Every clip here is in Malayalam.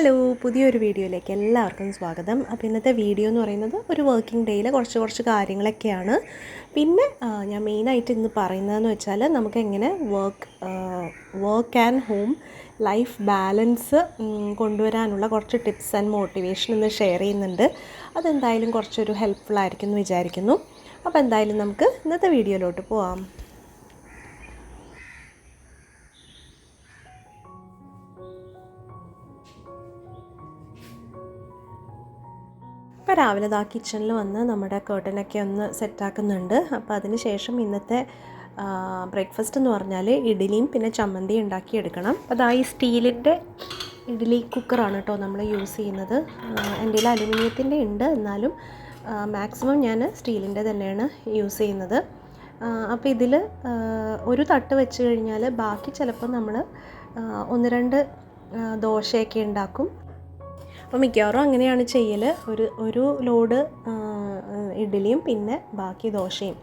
ഹലോ, പുതിയൊരു വീഡിയോയിലേക്ക് എല്ലാവർക്കും സ്വാഗതം. അപ്പോൾ ഇന്നത്തെ വീഡിയോ എന്ന് പറയുന്നത് ഒരു വർക്കിംഗ് ഡേയിൽ കുറച്ച് കാര്യങ്ങളൊക്കെയാണ്. പിന്നെ ഞാൻ മെയിനായിട്ട് ഇന്ന് പറയുന്നതെന്ന് വെച്ചാൽ നമുക്ക് എങ്ങനെ work and home life balance കൊണ്ടുവരാനുള്ള കുറച്ച് ടിപ്സ് ആൻഡ് മോട്ടിവേഷൻ ഇന്ന് ഷെയർ ചെയ്യുന്നുണ്ട്. അതെന്തായാലും കുറച്ചൊരു ഹെൽപ്ഫുൾ ആയിരിക്കും എന്ന് വിചാരിക്കുന്നു. അപ്പോൾ എന്തായാലും നമുക്ക് ഇന്നത്തെ വീഡിയോയിലോട്ട് പോവാം. ഇപ്പോൾ രാവിലെ കിച്ചണിൽ വന്ന് നമ്മുടെ കേർട്ടനൊക്കെ ഒന്ന് സെറ്റാക്കുന്നുണ്ട്. അപ്പോൾ അതിന് ശേഷം ഇന്നത്തെ ബ്രേക്ക്ഫാസ്റ്റ് എന്ന് പറഞ്ഞാൽ ഇഡ്ഡലിയും പിന്നെ ചമ്മന്തി ഉണ്ടാക്കിയെടുക്കണം. അപ്പോൾ ഈ സ്റ്റീലിൻ്റെ ഇഡ്ഡലി കുക്കറാണ് കേട്ടോ നമ്മൾ യൂസ് ചെയ്യുന്നത്. എൻ്റെ കയ്യിൽ അലുമിനിയത്തിൻ്റെ ഉണ്ട്, എന്നാലും മാക്സിമം ഞാൻ സ്റ്റീലിൻ്റെ തന്നെയാണ് യൂസ് ചെയ്യുന്നത്. അപ്പോൾ ഇതിൽ ഒരു തട്ട് വെച്ച് കഴിഞ്ഞാൽ ബാക്കി ചിലപ്പോൾ നമ്മൾ 1-2 ദോശയൊക്കെ ഉണ്ടാക്കും. അപ്പോൾ മിക്കവാറും അങ്ങനെയാണ് ചെയ്യൽ. ഒരു ലോഡ് ഇഡ്ഡലിയും പിന്നെ ബാക്കി ദോശയും.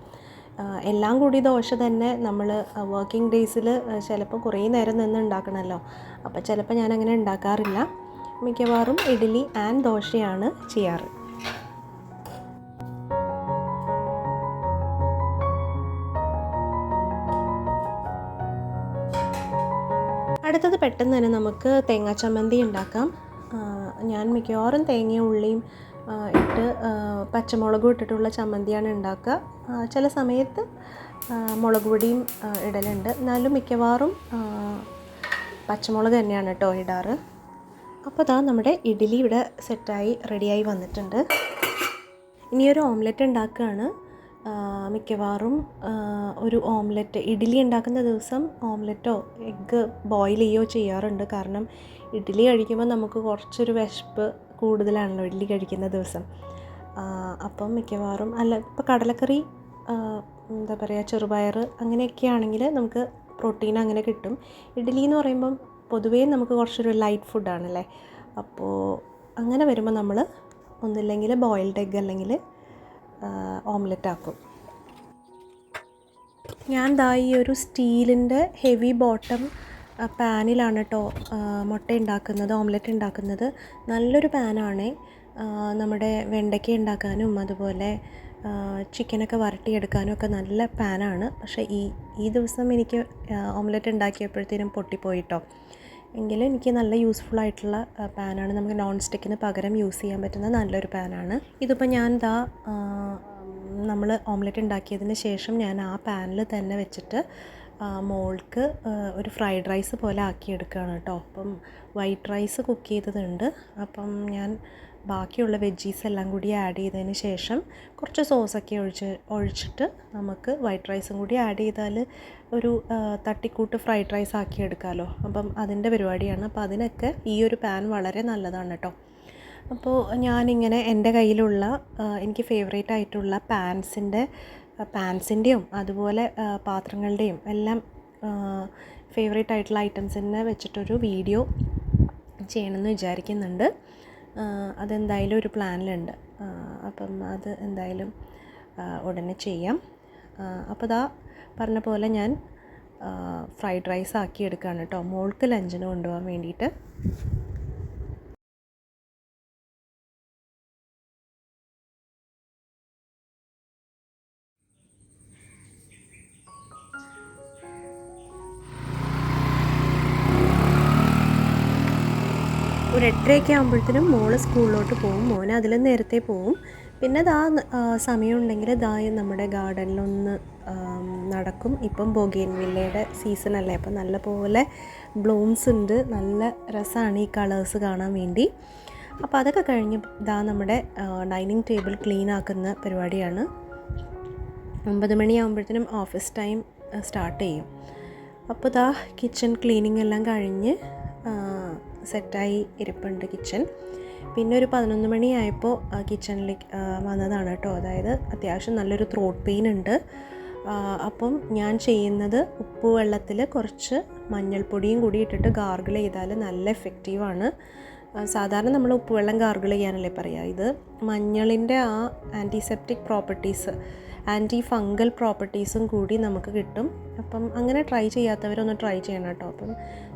എല്ലാം കൂടി ദോശ തന്നെ നമ്മൾ വർക്കിംഗ് ഡേയ്സിൽ ചിലപ്പോൾ കുറേ നേരം നിന്ന് ഉണ്ടാക്കണമല്ലോ. അപ്പോൾ ചിലപ്പോൾ ഞാനങ്ങനെ ഉണ്ടാക്കാറില്ല. മിക്കവാറും ഇഡ്ഡലി ആൻഡ് ദോശയാണ് ചെയ്യാറ്. അടുത്തത് പെട്ടെന്ന് തന്നെ നമുക്ക് തേങ്ങാ ചമ്മന്തി ഉണ്ടാക്കാം. ഞാൻ മിക്കവാറും തേങ്ങയും ഉള്ളിയും ഇട്ട് പച്ചമുളകും ഇട്ടിട്ടുള്ള ചമ്മന്തിയാണ് ഉണ്ടാക്കുക. ചില സമയത്ത് മുളക് പൊടിയും ഇടലുണ്ട്, എന്നാലും മിക്കവാറും പച്ചമുളക് തന്നെയാണ് കേട്ടോ ഇടാറ്. അപ്പോൾ നമ്മുടെ ഇഡ്ഡലി ഇവിടെ സെറ്റായി റെഡിയായി വന്നിട്ടുണ്ട്. ഇനിയൊരു ഓംലെറ്റ് ഉണ്ടാക്കുകയാണ്. മിക്കവാറും ഒരു ഓംലെറ്റ് ഇഡ്ഡലി ഉണ്ടാക്കുന്ന ദിവസം ഓംലെറ്റോ എഗ്ഗ് ബോയിൽ ചെയ്യുകയോ ചെയ്യാറുണ്ട്. കാരണം ഇഡ്ഡലി കഴിക്കുമ്പോൾ നമുക്ക് കുറച്ചൊരു വിശപ്പ് കൂടുതലാണല്ലോ ഇഡ്ഡലി കഴിക്കുന്ന ദിവസം. അപ്പം മിക്കവാറും ഇപ്പോൾ കടലക്കറി, എന്താ പറയുക, ചെറുപയർ അങ്ങനെയൊക്കെ ആണെങ്കിൽ നമുക്ക് പ്രോട്ടീൻ അങ്ങനെ കിട്ടും. ഇഡ്ഡലി എന്ന് പറയുമ്പം പൊതുവേ നമുക്ക് കുറച്ചൊരു ലൈറ്റ് ഫുഡാണല്ലേ. അപ്പോൾ അങ്ങനെ വരുമ്പോൾ നമ്മൾ ഒന്നില്ലെങ്കിൽ ബോയിൽഡ് എഗ്ഗ് അല്ലെങ്കിൽ ഓംലെറ്റ് ആക്കും. ഞാൻ ഈ ഒരു സ്റ്റീലിൻ്റെ ഹെവി ബോട്ടം പാനിലാണ് കേട്ടോ മുട്ട ഉണ്ടാക്കുന്നത്, ഓംലെറ്റ് ഉണ്ടാക്കുന്നത്. നല്ലൊരു പാനാണ്. നമ്മുടെ വെണ്ടയ്ക്ക ഉണ്ടാക്കാനും അതുപോലെ ചിക്കനൊക്കെ വരട്ടിയെടുക്കാനും ഒക്കെ നല്ല പാനാണ്. പക്ഷേ ഈ ദിവസം എനിക്ക് ഓംലെറ്റ് ഉണ്ടാക്കിയപ്പോഴത്തേനും പൊട്ടിപ്പോയിട്ടോ. എങ്കിലും എനിക്ക് നല്ല യൂസ്ഫുൾ ആയിട്ടുള്ള പാനാണ്. നമുക്ക് നോൺ സ്റ്റിക്കിന് പകരം യൂസ് ചെയ്യാൻ പറ്റുന്ന നല്ലൊരു പാനാണ്. ഇതിപ്പോൾ ഞാൻ നമ്മൾ ഓംലെറ്റ് ഉണ്ടാക്കിയതിന് ശേഷം ഞാൻ ആ പാനിൽ തന്നെ വെച്ചിട്ട് മോൾക്ക് ഒരു ഫ്രൈഡ് റൈസ് പോലെ ആക്കിയെടുക്കുകയാണ് കേട്ടോ. അപ്പം വൈറ്റ് റൈസ് കുക്ക് ചെയ്തതുണ്ട്. അപ്പം ഞാൻ ബാക്കിയുള്ള വെജീസ് എല്ലാം കൂടി ആഡ് ചെയ്തതിന് ശേഷം കുറച്ച് സോസൊക്കെ ഒഴിച്ചിട്ട് നമുക്ക് വൈറ്റ് റൈസും കൂടി ആഡ് ചെയ്താൽ ഒരു തട്ടിക്കൂട്ട് ഫ്രൈഡ് റൈസ് ആക്കിയെടുക്കാമല്ലോ. അപ്പം അതിൻ്റെ പരിപാടിയാണ്. അപ്പോൾ അതിനൊക്കെ ഈ ഒരു പാൻ വളരെ നല്ലതാണ് കേട്ടോ. അപ്പോൾ ഞാനിങ്ങനെ എൻ്റെ കയ്യിലുള്ള എനിക്ക് ഫേവറേറ്റ് ആയിട്ടുള്ള പാൻസിൻ്റെയും അതുപോലെ പാത്രങ്ങളുടെയും എല്ലാം ഫേവറേറ്റ് ആയിട്ടുള്ള ഐറ്റംസിനെ വെച്ചിട്ടൊരു വീഡിയോ ചെയ്യണമെന്ന് വിചാരിക്കുന്നുണ്ട്. അതെന്തായാലും ഒരു പ്ലാനിലുണ്ട്. അപ്പം അത് എന്തായാലും ഉടനെ ചെയ്യാം. അപ്പോൾ പറഞ്ഞ പോലെ ഞാൻ ഫ്രൈഡ് റൈസ് ആക്കി എടുക്കുകയാണ് കേട്ടോ, മോൾക്ക് ലഞ്ചിന് കൊണ്ടുപോകാൻ വേണ്ടിയിട്ട്. ഒരു 8:30 ആകുമ്പോഴത്തേനും മോള് സ്കൂളിലോട്ട് പോകും. മോന് അതിൽ നേരത്തെ പോവും. പിന്നെ സമയമുണ്ടെങ്കിൽ നമ്മുടെ ഗാർഡനിലൊന്ന് നടക്കും. ഇപ്പം ബൊഗെയിൻവില്ലയുടെ സീസണല്ലേ, അപ്പം നല്ലപോലെ ബ്ലൂംസ് ഉണ്ട്. നല്ല രസമാണ് ഈ കളേഴ്സ് കാണാൻ വേണ്ടി. അപ്പോൾ അതൊക്കെ കഴിഞ്ഞ് നമ്മുടെ ഡൈനിങ് ടേബിൾ ക്ലീൻ ആക്കുന്ന പരിപാടിയാണ്. 9 മണിയാകുമ്പോഴത്തേനും ഓഫീസ് ടൈം സ്റ്റാർട്ട് ചെയ്യും. അപ്പോൾ കിച്ചൺ ക്ലീനിങ് എല്ലാം കഴിഞ്ഞ് സെറ്റായി ഇരിപ്പുണ്ട് കിച്ചൺ. പിന്നെ ഒരു 11 മണിയായപ്പോൾ കിച്ചണിലേക്ക് വന്നതാണ് കേട്ടോ. അതായത് അത്യാവശ്യം നല്ലൊരു ത്രോട്ട് പെയിൻ ഉണ്ട്. അപ്പം ഞാൻ ചെയ്യുന്നത് ഉപ്പ് വെള്ളത്തിൽ കുറച്ച് മഞ്ഞൾപ്പൊടിയും കൂടി ഇട്ടിട്ട് ഗാർഗിൾ ചെയ്താൽ നല്ല എഫക്റ്റീവാണ്. സാധാരണ നമ്മൾ ഉപ്പുവെള്ളം ഗാർഗിൾ ചെയ്യാനല്ലേ പറയുക. ഇത് മഞ്ഞളിൻ്റെ ആ ആൻറ്റിസെപ്റ്റിക് പ്രോപ്പർട്ടീസ് ആൻറ്റി ഫംഗൽ പ്രോപ്പർട്ടീസും കൂടി നമുക്ക് കിട്ടും. അപ്പം അങ്ങനെ ട്രൈ ചെയ്യാത്തവരൊന്ന് ട്രൈ ചെയ്യണം കേട്ടോ. അപ്പം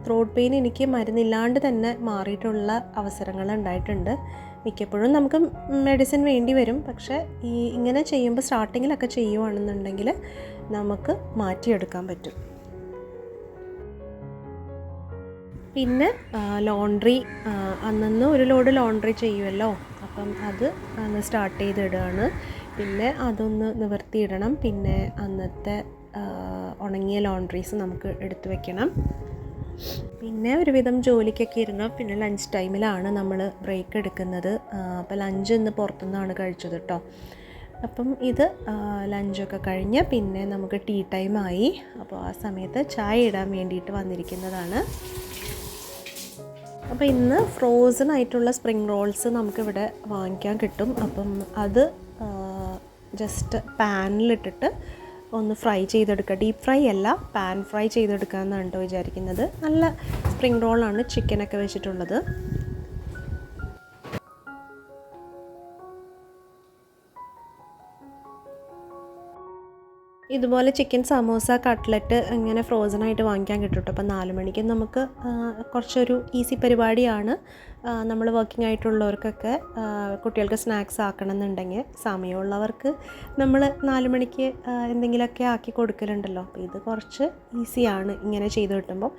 ത്രോട്ട് പെയിൻ എനിക്ക് മരുന്നില്ലാണ്ട് തന്നെ മാറിയിട്ടുള്ള അവസരങ്ങൾ ഉണ്ടായിട്ടുണ്ട്. മിക്കപ്പോഴും നമുക്ക് മെഡിസിൻ വേണ്ടി വരും, പക്ഷേ ഇങ്ങനെ ചെയ്യുമ്പോൾ സ്റ്റാർട്ടിങ്ങിലൊക്കെ ചെയ്യുവാണെന്നുണ്ടെങ്കിൽ നമുക്ക് മാറ്റിയെടുക്കാൻ പറ്റും. പിന്നെ ലോണ്ട്രി അന്നന്ന് ഒരു ലോഡ് ലോണ്ട്രി ചെയ്യുമല്ലോ, അപ്പം അത് അന്ന് സ്റ്റാർട്ട് ചെയ്തിടുകയാണ്. പിന്നെ അതൊന്ന് നിവർത്തിയിടണം. പിന്നെ അന്നത്തെ ഉണങ്ങിയ ലോണ്ട്രീസ് നമുക്ക് എടുത്തു വെക്കണം. പിന്നെ ഒരുവിധം ജോലിക്കൊക്കെ ഇരുന്ന് പിന്നെ ലഞ്ച് ടൈമിലാണ് നമ്മൾ ബ്രേക്ക് എടുക്കുന്നത്. അപ്പോൾ ലഞ്ച് ഇന്ന് പുറത്തുനിന്നാണ് കഴിച്ചത് കേട്ടോ. അപ്പം ഇത് ലഞ്ചൊക്കെ കഴിഞ്ഞ് പിന്നെ നമുക്ക് ടീ ടൈമായി. അപ്പോൾ ആ സമയത്ത് ചായ ഇടാൻ വേണ്ടിയിട്ട് വന്നിരിക്കുന്നതാണ്. അപ്പോൾ ഇന്ന് ഫ്രോസൺ ആയിട്ടുള്ള സ്പ്രിംഗ് റോൾസ് നമുക്കിവിടെ വാങ്ങിക്കാൻ കിട്ടും. അപ്പം അത് ജസ്റ്റ് പാനിലിട്ടിട്ട് ഒന്ന് ഫ്രൈ ചെയ്തെടുക്കുക. ഡീപ്പ് ഫ്രൈ അല്ല, പാൻ ഫ്രൈ ചെയ്തെടുക്കാമെന്നാണ് കേട്ടോ വിചാരിക്കുന്നത്. നല്ല സ്പ്രിംഗ് റോളാണ് ചിക്കനൊക്കെ വെച്ചിട്ടുള്ളത്. ഇതുപോലെ ചിക്കൻ സമോസ, കട്ട്ലറ്റ് ഇങ്ങനെ ഫ്രോസണായിട്ട് വാങ്ങിക്കാൻ കിട്ടും കേട്ടോ. അപ്പം 4 മണിക്ക് നമുക്ക് കുറച്ചൊരു ഈസി പരിപാടിയാണ്. നമ്മൾ വർക്കിംഗ് ആയിട്ടുള്ളവർക്കൊക്കെ കുട്ടികൾക്ക് സ്നാക്സ് ആക്കണം എന്നുണ്ടെങ്കിൽ സമയമുള്ളവർക്ക് നമ്മൾ 4 മണിക്ക് എന്തെങ്കിലുമൊക്കെ ആക്കി കൊടുക്കലുണ്ടല്ലോ. അപ്പോൾ ഇത് കുറച്ച് ഈസിയാണ് ഇങ്ങനെ ചെയ്ത് കിട്ടുമ്പോൾ.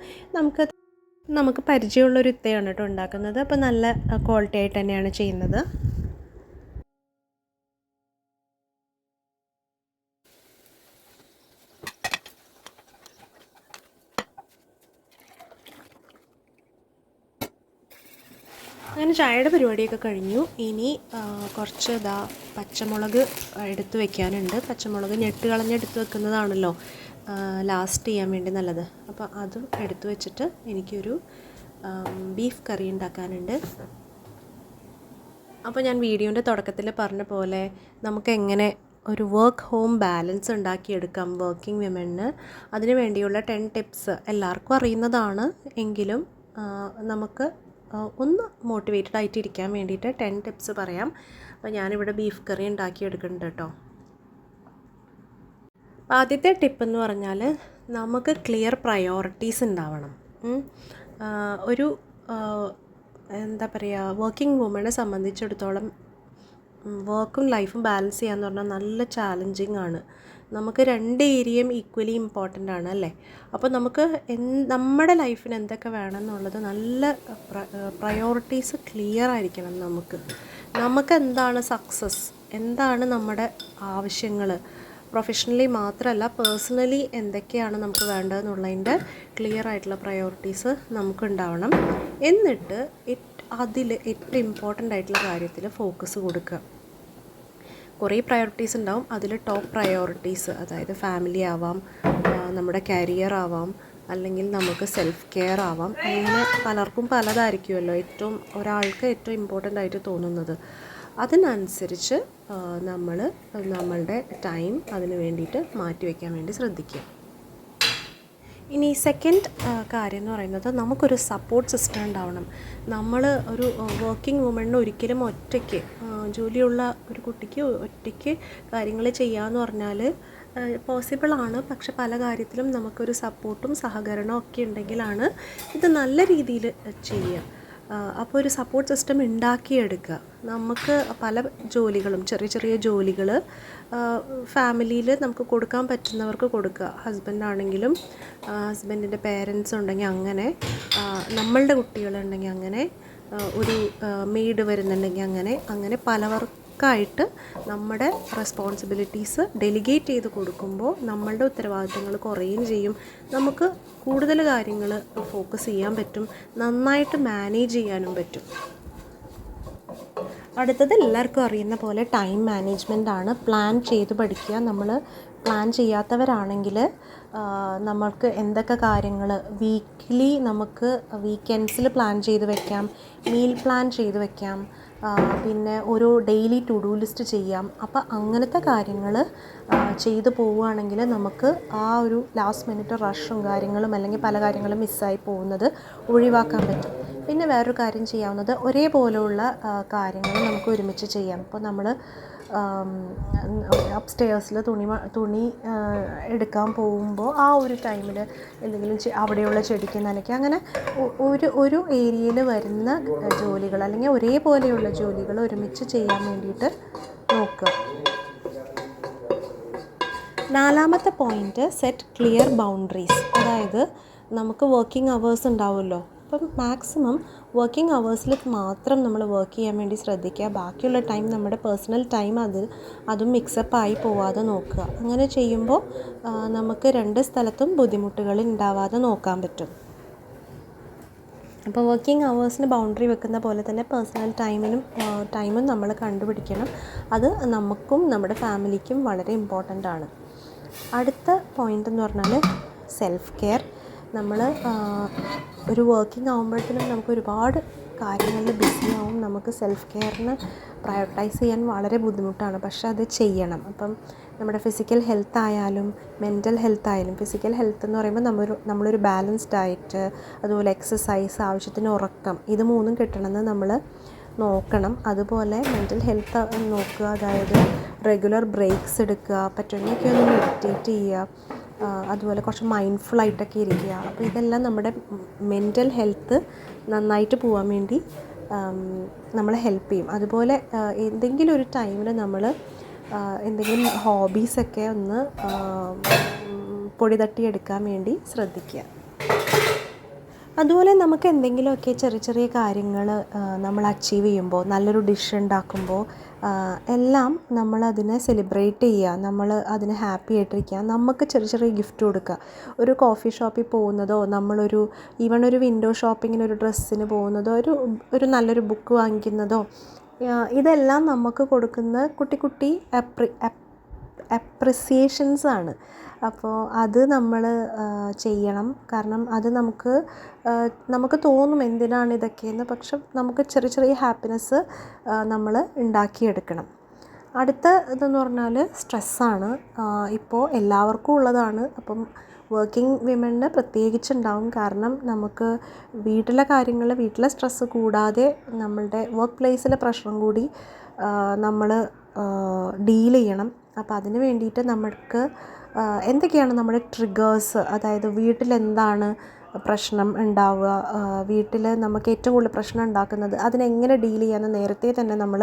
നമുക്ക് പരിചയമുള്ളൊരു ഇത്തയാണ് കേട്ടോ ഉണ്ടാക്കുന്നത്. അപ്പോൾ നല്ല ക്വാളിറ്റി ആയിട്ട് തന്നെയാണ് ചെയ്യുന്നത്. അങ്ങനെ ചായയുടെ പരിപാടിയൊക്കെ കഴിഞ്ഞു. ഇനി കുറച്ച് പച്ചമുളക് എടുത്ത് വെക്കാനുണ്ട്. പച്ചമുളക് ഞെട്ട് കളഞ്ഞെടുത്ത് വെക്കുന്നതാണല്ലോ ലാസ്റ്റ് ചെയ്യാൻ വേണ്ടി നല്ലത്. അപ്പോൾ അതും എടുത്തു വെച്ചിട്ട് എനിക്കൊരു ബീഫ് കറി ഉണ്ടാക്കാനുണ്ട്. അപ്പോൾ ഞാൻ വീഡിയോൻ്റെ തുടക്കത്തിൽ പറഞ്ഞ പോലെ നമുക്കെങ്ങനെ ഒരു വർക്ക് ഹോം ബാലൻസ് ഉണ്ടാക്കിയെടുക്കാം വർക്കിംഗ് വിമന്, അതിന് വേണ്ടിയുള്ള 10 ടിപ്സ് എല്ലാവർക്കും അറിയുന്നതാണ്. എങ്കിലും നമുക്ക് ഒന്ന് മോട്ടിവേറ്റഡ് ആയിട്ടിരിക്കാൻ വേണ്ടിയിട്ട് 10 ടിപ്സ് പറയാം. അപ്പോൾ ഞാനിവിടെ ബീഫ് കറി ഉണ്ടാക്കിയെടുക്കുന്നുണ്ട് കേട്ടോ. ആദ്യത്തെ ടിപ്പ് എന്ന് പറഞ്ഞാൽ നമുക്ക് ക്ലിയർ പ്രയോറിറ്റീസ് ഉണ്ടാവണം. ഒരു എന്താ പറയുക, വർക്കിംഗ് വുമനെ സംബന്ധിച്ചിടത്തോളം വർക്കും ലൈഫും ബാലൻസ് ചെയ്യാന്ന് പറഞ്ഞാൽ നല്ല ചാലഞ്ചിങ് ആണ്. നമുക്ക് 2 ഏരിയയും ഈക്വലി ഇമ്പോർട്ടൻ്റ് ആണ് അല്ലേ. അപ്പോൾ നമുക്ക് നമ്മുടെ ലൈഫിന് എന്തൊക്കെ വേണം എന്നുള്ളത് നല്ല പ്രയോറിറ്റീസ് ക്ലിയർ ആയിരിക്കണം. നമുക്ക് എന്താണ് സക്സസ്, എന്താണ് നമ്മുടെ ആവശ്യങ്ങൾ, പ്രൊഫഷണലി മാത്രമല്ല പേഴ്സണലി എന്തൊക്കെയാണ് നമുക്ക് വേണ്ടതെന്നുള്ളതിൻ്റെ ക്ലിയർ ആയിട്ടുള്ള പ്രയോറിറ്റീസ് നമുക്കുണ്ടാവണം. എന്നിട്ട് അതിൽ ഏറ്റവും ഇമ്പോർട്ടൻ്റ് ആയിട്ടുള്ള കാര്യത്തിൽ ഫോക്കസ് കൊടുക്കുക. കുറേ പ്രയോറിറ്റീസ് ഉണ്ടാവും. അതിൽ ടോപ്പ് പ്രയോറിറ്റീസ്, അതായത് ഫാമിലി ആവാം, നമ്മുടെ കരിയർ ആവാം, അല്ലെങ്കിൽ നമുക്ക് സെൽഫ് കെയർ ആവാം. അങ്ങനെ പലർക്കും പലതായിരിക്കുമല്ലോ ഒരാൾക്ക് ഏറ്റവും ഇമ്പോർട്ടൻ്റ് ആയിട്ട് തോന്നുന്നത്. അതിനനുസരിച്ച് നമ്മൾ നമ്മളുടെ ടൈം അതിന് വേണ്ടിയിട്ട് മാറ്റി വയ്ക്കാൻ വേണ്ടി ശ്രദ്ധിക്കുക. ഇനി സെക്കൻഡ് കാര്യം എന്ന് പറയുന്നത് നമുക്കൊരു സപ്പോർട്ട് സിസ്റ്റം ഉണ്ടാവണം. നമ്മൾ ഒരു വർക്കിംഗ് വുമണിന് ഒരിക്കലും ഒറ്റയ്ക്ക്, ജോലിയുള്ള ഒരു കുട്ടിക്ക് ഒറ്റയ്ക്ക് കാര്യങ്ങൾ ചെയ്യാമെന്ന് പറഞ്ഞാൽ പോസിബിളാണ്. പക്ഷെ പല കാര്യത്തിലും നമുക്കൊരു സപ്പോർട്ടും സഹകരണവും ഒക്കെ ഉണ്ടെങ്കിലാണ് ഇത് നല്ല രീതിയിൽ ചെയ്യുക. അപ്പോൾ ഒരു സപ്പോർട്ട് സിസ്റ്റം ഉണ്ടാക്കിയെടുക്കുക. നമുക്ക് പല ജോലികളും, ചെറിയ ചെറിയ ജോലികൾ ഫാമിലിയിൽ നമുക്ക് കൊടുക്കാൻ പറ്റുന്നവർക്ക് കൊടുക്കുക. ഹസ്ബൻഡാണെങ്കിലും ഹസ്ബൻഡിൻ്റെ പേരൻസ് ഉണ്ടെങ്കിൽ അങ്ങനെ, നമ്മളുടെ കുട്ടികളുണ്ടെങ്കിൽ അങ്ങനെ, ഒരു മെയ്ഡ് വരുന്നുണ്ടെങ്കിൽ അങ്ങനെ പലവർക്കായിട്ട് നമ്മുടെ റെസ്പോൺസിബിലിറ്റീസ് ഡെലിഗേറ്റ് ചെയ്ത് കൊടുക്കുമ്പോൾ നമ്മളുടെ ഉത്തരവാദിത്തങ്ങൾ കുറയുകയും ചെയ്യും. നമുക്ക് കൂടുതൽ കാര്യങ്ങൾ ഫോക്കസ് ചെയ്യാൻ പറ്റും, നന്നായിട്ട് മാനേജ് ചെയ്യാനും പറ്റും. അടുത്തത് എല്ലാവർക്കും അറിയുന്ന പോലെ ടൈം മാനേജ്മെൻ്റ് ആണ്. പ്ലാൻ ചെയ്ത് പഠിക്കുക. നമ്മൾ പ്ലാൻ ചെയ്യാത്തവരാണെങ്കിൽ നമ്മൾക്ക് എന്തൊക്കെ കാര്യങ്ങൾ വീക്ക്ലി നമുക്ക് വീക്കെൻഡ്സിൽ പ്ലാൻ ചെയ്ത് വെക്കാം, മീൽ പ്ലാൻ ചെയ്ത് വെക്കാം, പിന്നെ ഒരു ഡെയിലി ടു ഡു ലിസ്റ്റ് ചെയ്യാം. അപ്പോൾ അങ്ങനത്തെ കാര്യങ്ങൾ ചെയ്തു പോവുകയാണെങ്കിൽ നമുക്ക് ആ ഒരു ലാസ്റ്റ് മിനിറ്റ് റഷും കാര്യങ്ങളും അല്ലെങ്കിൽ പല കാര്യങ്ങളും മിസ്സായി പോകുന്നത് ഒഴിവാക്കാൻ പറ്റും. പിന്നെ വേറൊരു കാര്യം ചെയ്യാവുന്നത് ഒരേപോലെയുള്ള കാര്യങ്ങൾ നമുക്ക് ഒരുമിച്ച് ചെയ്യാം. ഇപ്പോൾ നമ്മൾ അപ്സ്റ്റെയർസിൽ തുണി എടുക്കാൻ പോകുമ്പോൾ ആ ഒരു ടൈമിൽ എന്തെങ്കിലും അവിടെയുള്ള ചെടിക്ക് നനയ്ക്കുക, അങ്ങനെ ഒരു ഏരിയയിൽ വരുന്ന ജോലികൾ അല്ലെങ്കിൽ ഒരേപോലെയുള്ള ജോലികൾ ഒരുമിച്ച് ചെയ്യാൻ വേണ്ടിയിട്ട് നോക്കുക. 4ാമത്തെ പോയിൻറ്റ്, സെറ്റ് ക്ലിയർ ബൗണ്ടറീസ്. അതായത് നമുക്ക് വർക്കിംഗ് അവേഴ്സ് ഉണ്ടാവുമല്ലോ, അപ്പം മാക്സിമം വർക്കിംഗ് അവേഴ്സിൽ മാത്രം നമ്മൾ വർക്ക് ചെയ്യാൻ വേണ്ടി ശ്രദ്ധിക്കുക. ബാക്കിയുള്ള ടൈം നമ്മുടെ പേഴ്സണൽ ടൈം അതും മിക്സപ്പായി പോവാതെ നോക്കുക. അങ്ങനെ ചെയ്യുമ്പോൾ നമുക്ക് 2 സ്ഥലത്തും ബുദ്ധിമുട്ടുകൾ ഉണ്ടാവാതെ നോക്കാൻ പറ്റും. അപ്പോൾ വർക്കിംഗ് അവേഴ്സിന് ബൗണ്ടറി വെക്കുന്ന പോലെ തന്നെ പേഴ്സണൽ ടൈമും നമ്മൾ കണ്ടുപിടിക്കണം. അത് നമുക്കും നമ്മുടെ ഫാമിലിക്കും വളരെ ഇമ്പോർട്ടൻ്റ് ആണ്. അടുത്ത പോയിൻ്റ് എന്ന് പറഞ്ഞാൽ സെൽഫ് കെയർ. നമ്മൾ ഒരു വർക്കിംഗ് ആകുമ്പോഴത്തേനും നമുക്ക് ഒരുപാട് കാര്യങ്ങളിൽ ബിസിയാവും. നമുക്ക് സെൽഫ് കെയറിന് പ്രയോറിറ്റൈസ് ചെയ്യാൻ വളരെ ബുദ്ധിമുട്ടാണ്, പക്ഷെ അത് ചെയ്യണം. അപ്പം നമ്മുടെ ഫിസിക്കൽ ഹെൽത്ത് ആയാലും മെൻ്റൽ ഹെൽത്ത് ആയാലും, ഫിസിക്കൽ ഹെൽത്ത് എന്ന് പറയുമ്പോൾ നമ്മളൊരു ബാലൻസ്ഡ് ഡയറ്റ്, അതുപോലെ എക്സസൈസ്, ആവശ്യത്തിന് ഉറക്കം, ഇത് 3ഉം കിട്ടണമെന്ന് നമ്മൾ നോക്കണം. അതുപോലെ മെൻ്റൽ ഹെൽത്ത് നോക്കുക, അതായത് റെഗുലർ ബ്രേക്സ് എടുക്കുക, പറ്റുമെങ്കിൽ ഒന്ന് മെഡിറ്റേറ്റ് ചെയ്യുക, അതുപോലെ കുറച്ച് മൈൻഡ്ഫുള്ളായിട്ടൊക്കെ ഇരിക്കുക. അപ്പോൾ ഇതെല്ലാം നമ്മുടെ മെൻ്റൽ ഹെൽത്ത് നന്നായിട്ട് പോകാൻ വേണ്ടി നമ്മളെ ഹെൽപ്പ് ചെയ്യും. അതുപോലെ എന്തെങ്കിലും ഒരു ടൈമിൽ നമ്മൾ എന്തെങ്കിലും ഹോബീസൊക്കെ ഒന്ന് പൊടി തട്ടിയെടുക്കാൻ വേണ്ടി ശ്രദ്ധിക്കുക. അതുപോലെ നമുക്ക് എന്തെങ്കിലുമൊക്കെ ചെറിയ കാര്യങ്ങൾ നമ്മൾ അച്ചീവ് ചെയ്യുമ്പോൾ, നല്ലൊരു ഡിഷ് ഉണ്ടാക്കുമ്പോൾ എല്ലാം നമ്മളതിനെ സെലിബ്രേറ്റ് ചെയ്യുക, നമ്മൾ അതിനെ ഹാപ്പി ആയിട്ടിരിക്കുക. നമുക്ക് ചെറിയ ഗിഫ്റ്റ് കൊടുക്കുക. ഒരു കോഫി ഷോപ്പിൽ പോകുന്നതോ, ഈവൺ ഒരു വിൻഡോ ഷോപ്പിങ്ങിന് ഒരു ഡ്രസ്സിന് പോകുന്നതോ, ഒരു നല്ലൊരു ബുക്ക് വാങ്ങിക്കുന്നതോ, ഇതെല്ലാം നമുക്ക് കൊടുക്കുന്ന കുട്ടി അപ്രിസിയേഷൻസാണ്. അപ്പോൾ അത് നമ്മൾ ചെയ്യണം. കാരണം അത് നമുക്ക് തോന്നും എന്തിനാണ് ഇതൊക്കെയെന്ന്, പക്ഷെ നമുക്ക് ചെറിയ ഹാപ്പിനെസ് നമ്മൾ ഉണ്ടാക്കിയെടുക്കണം. അടുത്ത ഇതെന്ന് പറഞ്ഞാൽ സ്ട്രെസ്സാണ്. ഇപ്പോൾ എല്ലാവർക്കും ഉള്ളതാണ്. അപ്പം വർക്കിംഗ് വിമണിന് പ്രത്യേകിച്ചുണ്ടാവും. കാരണം നമുക്ക് വീട്ടിലെ സ്ട്രെസ്സ് കൂടാതെ നമ്മളുടെ വർക്ക് പ്ലേസിലെ പ്രഷറും കൂടി നമ്മൾ ഡീൽ ചെയ്യണം. അപ്പോൾ അതിന് വേണ്ടിയിട്ട് നമുക്ക് എന്തൊക്കെയാണ് നമ്മുടെ ട്രിഗേഴ്സ്, അതായത് വീട്ടിലെന്താണ് പ്രശ്നം ഉണ്ടാവുക, വീട്ടിൽ നമുക്ക് ഏറ്റവും കൂടുതൽ പ്രശ്നം ഉണ്ടാക്കുന്നത്, അതിനെങ്ങനെ ഡീൽ ചെയ്യാമെന്ന് നേരത്തെ തന്നെ നമ്മൾ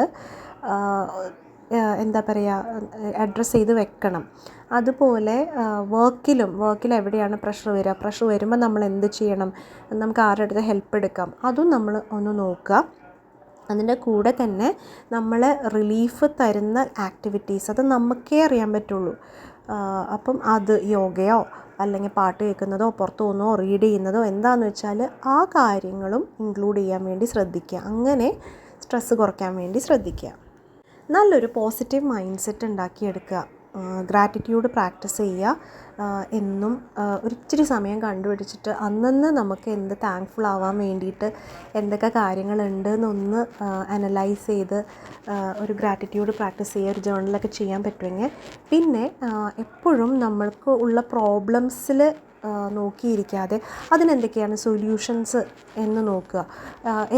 അഡ്രസ്സ് ചെയ്ത് വെക്കണം. അതുപോലെ വർക്കിൽ എവിടെയാണ് പ്രഷർ വരുമ്പോൾ നമ്മൾ എന്ത് ചെയ്യണം, നമുക്ക് ആരുടെ അടുത്ത് ഹെൽപ്പ് എടുക്കാം, അതും നമ്മൾ ഒന്ന് നോക്കുക. അതിൻ്റെ കൂടെ തന്നെ നമ്മളെ റിലീഫ് തരുന്ന ആക്ടിവിറ്റീസ്, അത് നമുക്കേ അറിയാൻ പറ്റുള്ളൂ. അപ്പം അത് യോഗയോ അല്ലെങ്കിൽ പാട്ട് കേൾക്കുന്നതോ പുറത്തു പോകുന്നതോ റീഡ് ചെയ്യുന്നതോ എന്താണെന്ന് വെച്ചാൽ ആ കാര്യങ്ങളും ഇൻക്ലൂഡ് ചെയ്യാൻ വേണ്ടി ശ്രദ്ധിക്കുക. അങ്ങനെ സ്ട്രെസ്സ് കുറയ്ക്കാൻ വേണ്ടി ശ്രദ്ധിക്കുക. നല്ലൊരു പോസിറ്റീവ് മൈൻഡ് സെറ്റ് ഉണ്ടാക്കിയെടുക്കുക. ഗ്രാറ്റിറ്റ്യൂഡ് പ്രാക്ടീസ് ചെയ്യുക. എന്നും ഒരിച്ചിരി സമയം കണ്ടുപിടിച്ചിട്ട് അന്നന്ന് നമുക്ക് എന്ത് താങ്ക്ഫുൾ ആവാൻ വേണ്ടിയിട്ട് എന്തൊക്കെ കാര്യങ്ങളുണ്ട് എന്നൊന്ന് അനലൈസ് ചെയ്ത് ഒരു ഗ്രാറ്റിറ്റ്യൂഡ് പ്രാക്ടീസ് ചെയ്യുക, ഒരു ജേർണലൊക്കെ ചെയ്യാൻ പറ്റുമെങ്കിൽ. പിന്നെ എപ്പോഴും നമ്മൾക്ക് ഉള്ള പ്രോബ്ലംസിൽ നോക്കിയിരിക്കാതെ അതിനെന്തൊക്കെയാണ് സൊല്യൂഷൻസ് എന്ന് നോക്കുക.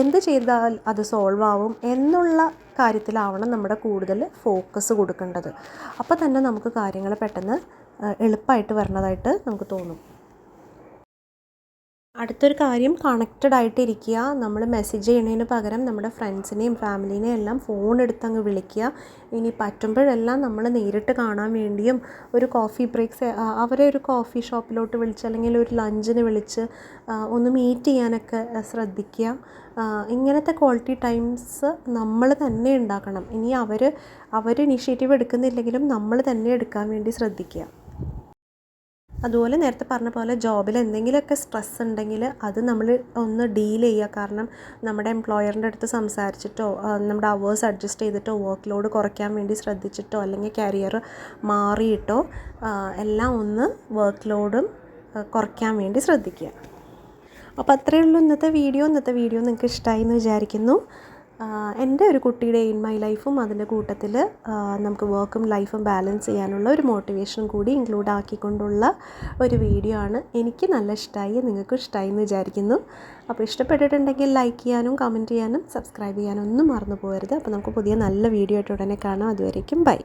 എന്ത് ചെയ്താൽ അത് സോൾവ് ആവും എന്നുള്ള കാര്യത്തിലാവണം നമ്മുടെ കൂടുതൽ ഫോക്കസ് കൊടുക്കേണ്ടത്. അപ്പോൾ തന്നെ നമുക്ക് കാര്യങ്ങൾ പെട്ടെന്ന് എളുപ്പമായിട്ട് വരണതായിട്ട് നമുക്ക് തോന്നും. അടുത്തൊരു കാര്യം, കണക്റ്റഡ് ആയിട്ടിരിക്കുക. നമ്മൾ മെസ്സേജ് ചെയ്യുന്നതിന് പകരം നമ്മുടെ ഫ്രണ്ട്സിനെയും ഫാമിലീനെയും എല്ലാം ഫോൺ എടുത്തങ്ങ് വിളിക്കുക. ഇനി പറ്റുമ്പോഴെല്ലാം നമ്മൾ നേരിട്ട് കാണാൻ വേണ്ടിയും ഒരു കോഫി ബ്രേക്സ്, അവരെ ഒരു കോഫി ഷോപ്പിലോട്ട് വിളിച്ച് അല്ലെങ്കിൽ ഒരു ലഞ്ചിന് വിളിച്ച് ഒന്ന് മീറ്റ് ചെയ്യാനൊക്കെ ശ്രദ്ധിക്കുക. ഇങ്ങനത്തെ ക്വാളിറ്റി ടൈംസ് നമ്മൾ തന്നെ ഉണ്ടാക്കണം. ഇനി അവർ ഇനിഷ്യേറ്റീവ് എടുക്കുന്നില്ലെങ്കിലും നമ്മൾ തന്നെ എടുക്കാൻ വേണ്ടി ശ്രദ്ധിക്കുക. അതുപോലെ നേരത്തെ പറഞ്ഞ പോലെ ജോബിൽ എന്തെങ്കിലുമൊക്കെ സ്ട്രെസ് ഉണ്ടെങ്കിൽ അത് നമ്മൾ ഒന്ന് ഡീൽ ചെയ്യുക. കാരണം നമ്മുടെ എംപ്ലോയറിൻ്റെ അടുത്ത് സംസാരിച്ചിട്ടോ നമ്മുടെ അവേഴ്സ് അഡ്ജസ്റ്റ് ചെയ്തിട്ടോ വർക്ക് ലോഡ് കുറയ്ക്കാൻ വേണ്ടി ശ്രദ്ധിച്ചിട്ടോ അല്ലെങ്കിൽ കരിയർ മാറിയിട്ടോ എല്ലാം ഒന്ന് വർക്ക് ലോഡും കുറയ്ക്കാൻ വേണ്ടി ശ്രദ്ധിക്കുക. അപ്പോൾ അത്രയേ ഉള്ളൂ ഇന്നത്തെ വീഡിയോ. നിങ്ങൾക്ക് ഇഷ്ടമായി എന്ന് വിചാരിക്കുന്നു. എൻ്റെ ഒരു കുട്ടിയുടെ ഇൻ മൈ ലൈഫും അതിൻ്റെ കൂട്ടത്തിൽ നമുക്ക് വർക്കും ലൈഫും ബാലൻസ് ചെയ്യാനുള്ള ഒരു മോട്ടിവേഷനും കൂടി ഇൻക്ലൂഡ് ആക്കിക്കൊണ്ടുള്ള ഒരു വീഡിയോ ആണ്. എനിക്ക് നല്ല ഇഷ്ടമായി, നിങ്ങൾക്കും ഇഷ്ടമായി എന്ന് വിചാരിക്കുന്നു. അപ്പോൾ ഇഷ്ടപ്പെട്ടിട്ടുണ്ടെങ്കിൽ ലൈക്ക് ചെയ്യാനും കമൻറ്റ് ചെയ്യാനും സബ്സ്ക്രൈബ് ചെയ്യാനും ഒന്നും മറന്നു പോകരുത്. അപ്പോൾ നമുക്ക് പുതിയ നല്ല വീഡിയോ ആയിട്ട് ഉടനെ കാണാം. അതുവരേക്കും ബൈ.